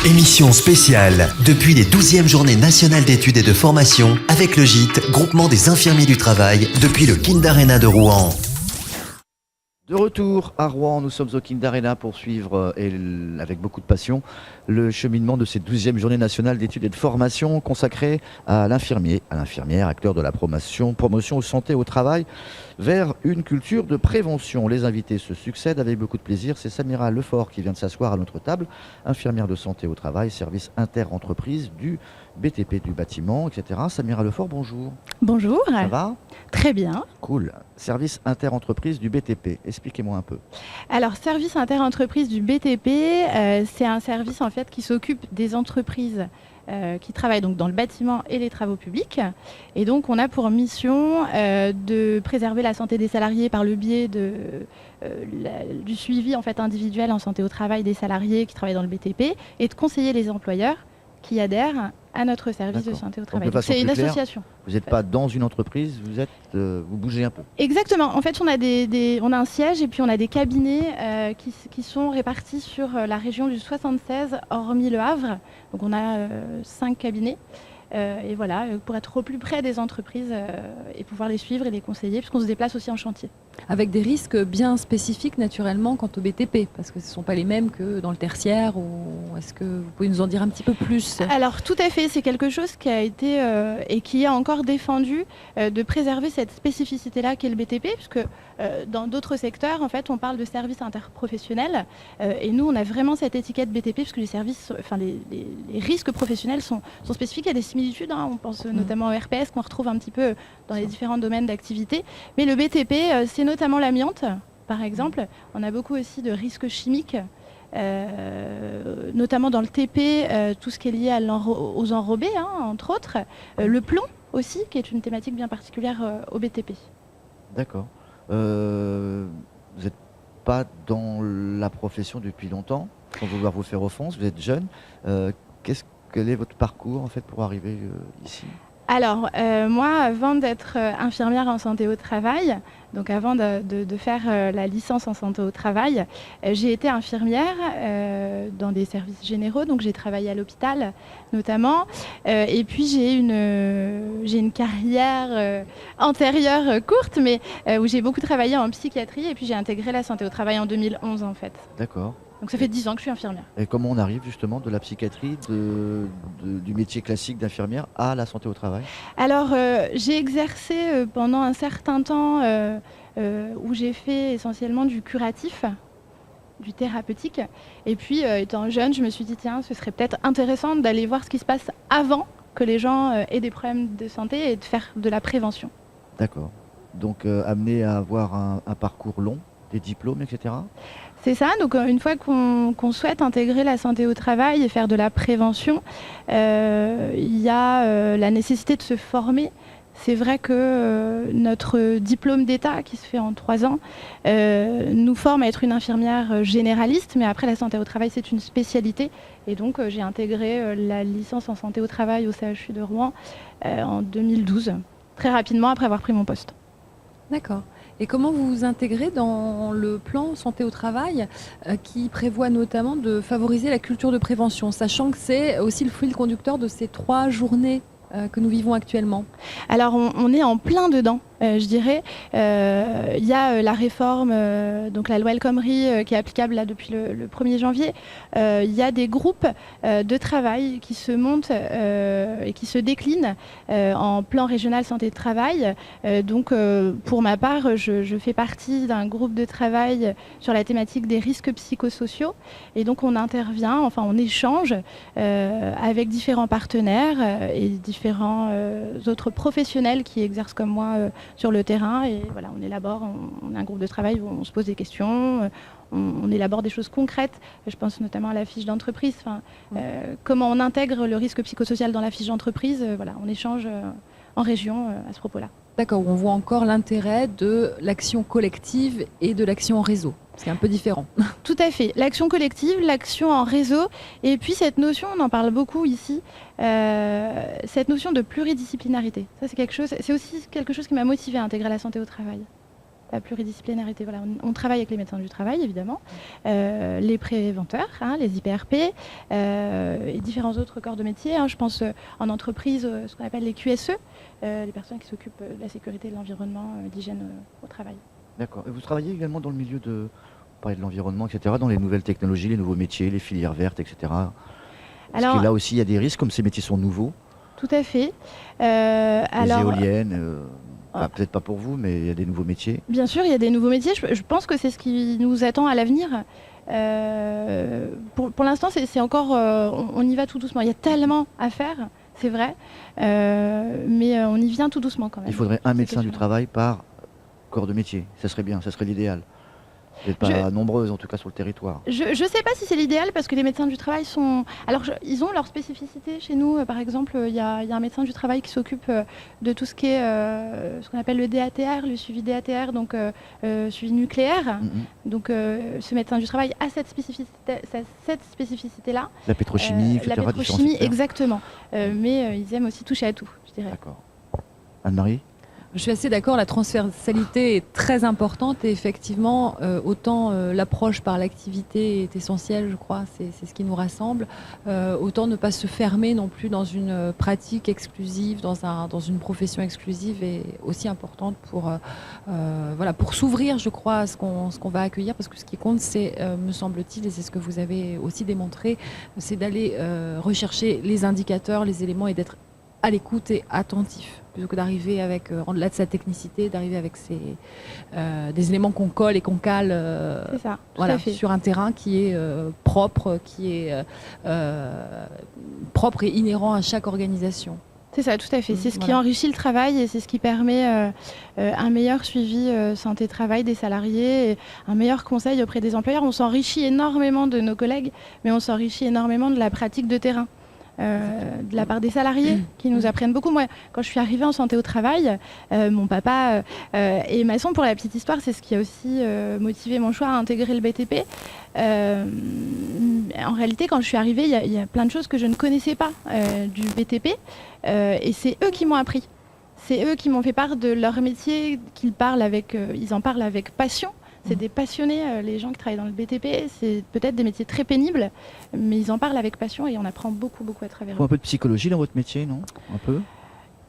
Émission spéciale depuis les 12e journées nationales d'études et de formation avec le GIT, groupement des infirmiers du travail, depuis le Kind Arena de Rouen. De retour à Rouen, nous sommes au Kind Arena pour suivre, avec beaucoup de passion, le cheminement de cette 12e journée nationale d'études et de formation consacrée à l'infirmier, à l'infirmière, acteur de la promotion aux santé au travail, vers une culture de prévention. Les invités se succèdent avec beaucoup de plaisir. C'est Samira Lefort qui vient de s'asseoir à notre table, infirmière de santé au travail, service inter-entreprise du BTP du bâtiment, etc. Samira Lefort, bonjour. Bonjour. Ça va ? Très bien. Cool. Service inter-entreprise du BTP. Expliquez-moi un peu. Alors, service inter-entreprise du BTP, c'est un service en fait qui s'occupe des entreprises qui travaillent donc dans le bâtiment et les travaux publics. Et donc, on a pour mission de préserver la santé des salariés par le biais du suivi en fait individuel en santé au travail des salariés qui travaillent dans le BTP et de conseiller les employeurs qui adhèrent à notre service de santé au travail. C'est une association. Vous n'êtes pas dans une entreprise, vous bougez un peu. Exactement. En fait, on a un siège et puis on a des cabinets qui sont répartis sur la région du 76, hormis Le Havre. Donc on a 5 cabinets. Et voilà, pour être au plus près des entreprises et pouvoir les suivre et les conseiller, puisqu'on se déplace aussi en chantier. Avec des risques bien spécifiques naturellement quant au BTP, parce que ce ne sont pas les mêmes que dans le tertiaire, ou est-ce que vous pouvez nous en dire un petit peu plus ? Alors tout à fait, c'est quelque chose qui a été et qui est encore défendu de préserver cette spécificité-là qu'est le BTP, puisque dans d'autres secteurs, en fait, on parle de services interprofessionnels et nous, on a vraiment cette étiquette BTP, puisque les risques professionnels sont spécifiques. Il y a des similitudes, hein, on pense notamment au RPS qu'on retrouve un petit peu dans les différents domaines d'activité, mais le BTP, c'est notamment l'amiante, par exemple. On a beaucoup aussi de risques chimiques, notamment dans le TP, tout ce qui est lié aux enrobés, hein, entre autres. Le plomb aussi, qui est une thématique bien particulière au BTP. D'accord. Vous n'êtes pas dans la profession depuis longtemps, sans vouloir vous faire offense, vous êtes jeune. Quel est votre parcours en fait, pour arriver ici ? Alors, moi, avant d'être infirmière en santé au travail, donc avant de faire la licence en santé au travail, j'ai été infirmière dans des services généraux, donc j'ai travaillé à l'hôpital notamment, et puis j'ai une carrière antérieure courte, mais où j'ai beaucoup travaillé en psychiatrie, et puis j'ai intégré la santé au travail en 2011 en fait. D'accord. Donc ça fait 10 ans que je suis infirmière. Et comment on arrive justement de la psychiatrie, du métier classique d'infirmière à la santé au travail ? Alors j'ai exercé pendant un certain temps où j'ai fait essentiellement du curatif, du thérapeutique. Et puis étant jeune, je me suis dit tiens, ce serait peut-être intéressant d'aller voir ce qui se passe avant que les gens aient des problèmes de santé et de faire de la prévention. D'accord. Donc amené à avoir un parcours long, des diplômes, etc. C'est ça, donc une fois qu'on souhaite intégrer la santé au travail et faire de la prévention, il y a la nécessité de se former. C'est vrai que notre diplôme d'État, qui se fait en 3 ans, nous forme à être une infirmière généraliste, mais après la santé au travail, c'est une spécialité. Et donc j'ai intégré la licence en santé au travail au CHU de Rouen en 2012, très rapidement après avoir pris mon poste. D'accord. Et comment vous vous intégrez dans le plan santé au travail qui prévoit notamment de favoriser la culture de prévention, sachant que c'est aussi le fil conducteur de ces 3 journées que nous vivons actuellement ? Alors on est en plein dedans, je dirais. Il y a la réforme, donc la loi El Khomri qui est applicable là, depuis le 1er janvier. Il y a des groupes de travail qui se montent et qui se déclinent en plan régional santé de travail. Donc pour ma part, je fais partie d'un groupe de travail sur la thématique des risques psychosociaux. Et donc on intervient, enfin on échange avec différents partenaires et différents autres professionnels qui exercent comme moi sur le terrain. Et voilà, on élabore, on a un groupe de travail où on se pose des questions, on élabore des choses concrètes. Je pense notamment à la fiche d'entreprise. Comment on intègre le risque psychosocial dans la fiche d'entreprise. Voilà, on échange en région à ce propos-là. D'accord, on voit encore l'intérêt de l'action collective et de l'action en réseau. C'est un peu différent. Tout à fait. L'action collective, l'action en réseau. Et puis cette notion, on en parle beaucoup ici, cette notion de pluridisciplinarité. Ça, c'est aussi quelque chose qui m'a motivée à intégrer la santé au travail. la pluridisciplinarité. Voilà, on travaille avec les médecins du travail, évidemment, les préventeurs, les IPRP, et différents autres corps de métier. Je pense en entreprise, ce qu'on appelle les QSE, les personnes qui s'occupent de la sécurité, de l'environnement, d'hygiène au travail. D'accord. Et vous travaillez également dans le milieu de, vous parlez de l'environnement, etc., dans les nouvelles technologies, les nouveaux métiers, les filières vertes, etc. Parce Alors, que là aussi, il y a des risques, comme ces métiers sont nouveaux. tout à fait. Les éoliennes, peut-être pas pour vous, mais il y a des nouveaux métiers. Bien sûr, il y a des nouveaux métiers. Je pense que c'est ce qui nous attend à l'avenir. Pour l'instant, c'est encore, on y va tout doucement. Il y a tellement à faire, c'est vrai, mais on y vient tout doucement quand même. Il faudrait un médecin du travail par corps de métier. Ça serait bien, ça serait l'idéal. Vous n'êtes pas nombreuses, en tout cas, sur le territoire. Je ne sais pas si c'est l'idéal parce que les médecins du travail sont... Alors, ils ont leur spécificité chez nous. Par exemple, il y a un médecin du travail qui s'occupe de tout ce qui est ce qu'on appelle le DATR, le suivi DATR, donc suivi nucléaire. Donc, ce médecin du travail a cette spécificité-là. La pétrochimie, etc. La pétrochimie, exactement. Mais ils aiment aussi toucher à tout, je dirais. D'accord. Anne-Marie ? Je suis assez d'accord, la transversalité est très importante et effectivement, autant l'approche par l'activité est essentielle, je crois, c'est ce qui nous rassemble, autant ne pas se fermer non plus dans une pratique exclusive, dans une profession exclusive est aussi importante pour s'ouvrir, je crois, à ce qu'on va accueillir, parce que ce qui compte, c'est, me semble-t-il, et c'est ce que vous avez aussi démontré, c'est d'aller rechercher les indicateurs, les éléments et d'être à l'écoute et attentif, plutôt que d'arriver avec, au-delà de sa technicité, d'arriver avec des éléments qu'on colle et qu'on cale C'est ça, sur un terrain qui est propre, propre et inhérent à chaque organisation. C'est ça, tout à fait. C'est ce qui enrichit le travail et c'est ce qui permet un meilleur suivi santé-travail des salariés, et un meilleur conseil auprès des employeurs. On s'enrichit énormément de nos collègues, mais on s'enrichit énormément de la pratique de terrain. De la part des salariés qui nous apprennent beaucoup. Moi, quand je suis arrivée en santé au travail, mon papa est maçon. Pour la petite histoire, c'est ce qui a aussi motivé mon choix à intégrer le BTP. En réalité, quand je suis arrivée, il y a plein de choses que je ne connaissais pas du BTP, et c'est eux qui m'ont appris. C'est eux qui m'ont fait part de leur métier, ils en parlent avec passion. C'est des passionnés, les gens qui travaillent dans le BTP. C'est peut-être des métiers très pénibles, mais ils en parlent avec passion et on apprend beaucoup à travers Il faut eux. un peu de psychologie dans votre métier, non ? Un peu ?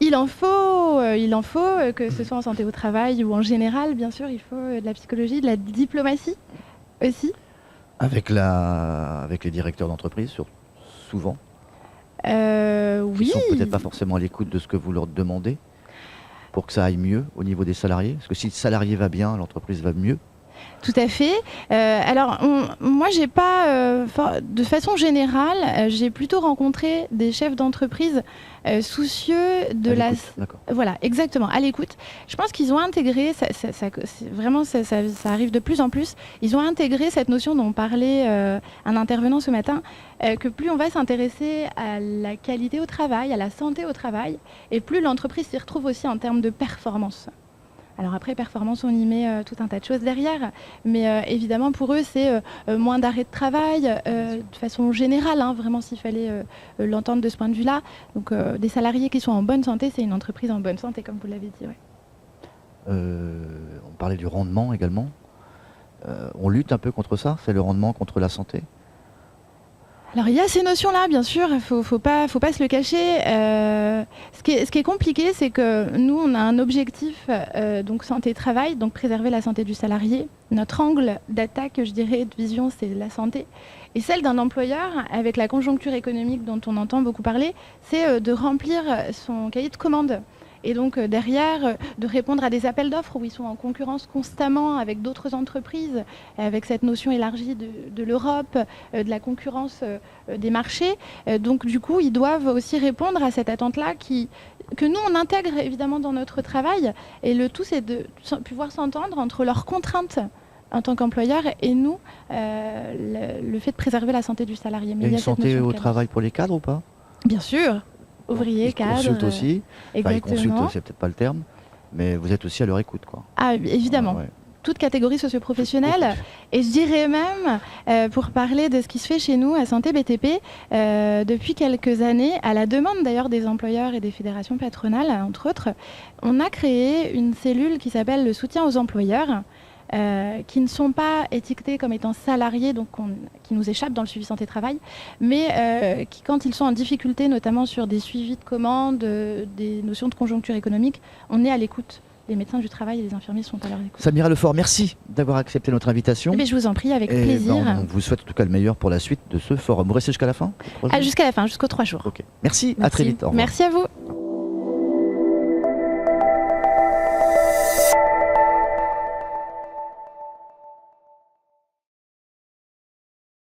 Il en faut, que ce soit en santé au travail ou en général, bien sûr, il faut de la psychologie, de la diplomatie aussi. Avec les directeurs d'entreprise, souvent. Oui. Ils sont peut-être pas forcément à l'écoute de ce que vous leur demandez pour que ça aille mieux au niveau des salariés. Parce que si le salarié va bien, l'entreprise va mieux. Tout à fait. Alors, moi, j'ai pas, de façon générale, j'ai plutôt rencontré des chefs d'entreprise soucieux de Voilà, exactement, à l'écoute. Je pense qu'ils ont intégré, ça arrive de plus en plus, ils ont intégré cette notion dont parlait un intervenant ce matin, que plus on va s'intéresser à la qualité au travail, à la santé au travail, et plus l'entreprise s'y retrouve aussi en termes de performance. Alors après, performance, on y met tout un tas de choses derrière. Mais évidemment, pour eux, c'est moins d'arrêt de travail, de façon générale, vraiment, s'il fallait l'entendre de ce point de vue-là. Donc, des salariés qui sont en bonne santé, c'est une entreprise en bonne santé, comme vous l'avez dit. Ouais. On parlait du rendement également. On lutte un peu contre ça, c'est le rendement contre la santé. Alors il y a ces notions-là, bien sûr, faut pas se le cacher. Ce qui est compliqué, c'est que nous, on a un objectif, donc santé-travail, donc préserver la santé du salarié. Notre angle d'attaque, je dirais, de vision, c'est la santé. Et celle d'un employeur, avec la conjoncture économique dont on entend beaucoup parler, c'est de remplir son cahier de commandes. Et donc derrière, de répondre à des appels d'offres où ils sont en concurrence constamment avec d'autres entreprises, avec cette notion élargie de l'Europe, de la concurrence des marchés. Donc du coup, ils doivent aussi répondre à cette attente-là que nous, on intègre évidemment dans notre travail. Et le tout, c'est de pouvoir s'entendre entre leurs contraintes en tant qu'employeur et nous, le fait de préserver la santé du salarié. Mais il y a une santé au travail pour les cadres ou pas ? Bien sûr. Ouvriers, cadres. Ils consultent aussi. Exactement. Ils consultent, c'est peut-être pas le terme, mais vous êtes aussi à leur écoute, quoi. Ah, évidemment. Ouais. toutes catégories socio-professionnelles. Et je dirais même, pour parler de ce qui se fait chez nous à Santé BTP, depuis quelques années, à la demande d'ailleurs des employeurs et des fédérations patronales, entre autres, on a créé une cellule qui s'appelle le soutien aux employeurs, qui ne sont pas étiquetés comme étant salariés, donc qui nous échappent dans le suivi santé-travail, mais qui, quand ils sont en difficulté, notamment sur des suivis de commandes, des notions de conjoncture économique, on est à l'écoute. Les médecins du travail et les infirmiers sont à leur écoute. Samira Lefort, merci d'avoir accepté notre invitation. Mais je vous en prie, avec plaisir. On vous souhaite en tout cas le meilleur pour la suite de ce forum. Vous restez jusqu'à la fin? Jusqu'à la fin, jusqu'aux 3 jours. Okay. Merci, à très vite. Au revoir. Merci à vous.